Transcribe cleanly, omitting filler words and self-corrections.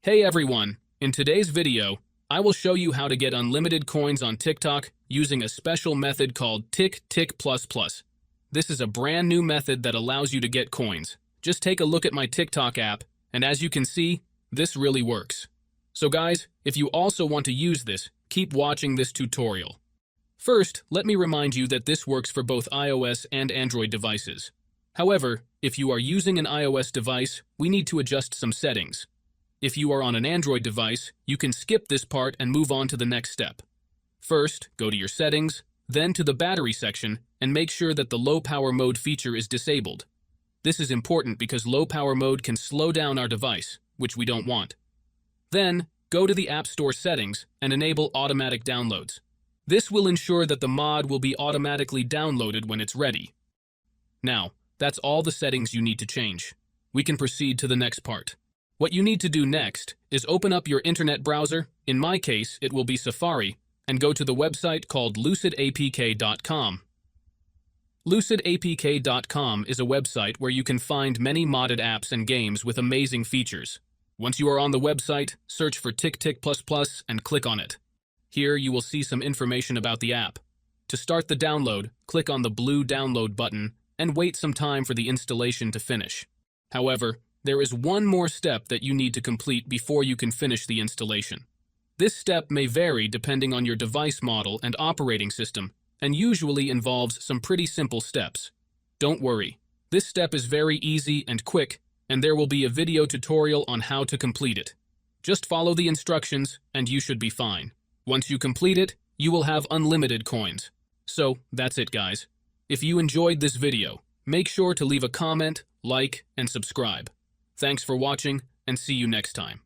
Hey everyone, in today's video, I will show you how to get unlimited coins on TikTok using a special method called Tick Tick Plus Plus. This is a brand new method that allows you to get coins. Just take a look at my TikTok app, and as you can see, this really works. So guys, if you also want to use this, keep watching this tutorial. First, let me remind you that this works for both iOS and Android devices. However, if you are using an iOS device, we need to adjust some settings. If you are on an Android device, you can skip this part and move on to the next step. First, go to your settings, then to the battery section, and make sure that the low power mode feature is disabled. This is important because low power mode can slow down our device, which we don't want. Then, go to the App Store settings and enable automatic downloads. This will ensure that the mod will be automatically downloaded when it's ready. Now, that's all the settings you need to change. We can proceed to the next part. What you need to do next is open up your internet browser, in my case it will be Safari, and go to the website called lucidapk.com. Lucidapk.com is a website where you can find many modded apps and games with amazing features. Once you are on the website, search for Tick Tick Plus Plus and click on it. Here you will see some information about the app. To start the download, click on the blue download button and wait some time for the installation to finish. However, there is one more step that you need to complete before you can finish the installation. This step may vary depending on your device model and operating system, and usually involves some pretty simple steps. Don't worry, this step is very easy and quick, and there will be a video tutorial on how to complete it. Just follow the instructions and you should be fine. Once you complete it, you will have unlimited coins. So, that's it guys. If you enjoyed this video, make sure to leave a comment, like, and subscribe. Thanks for watching, and see you next time.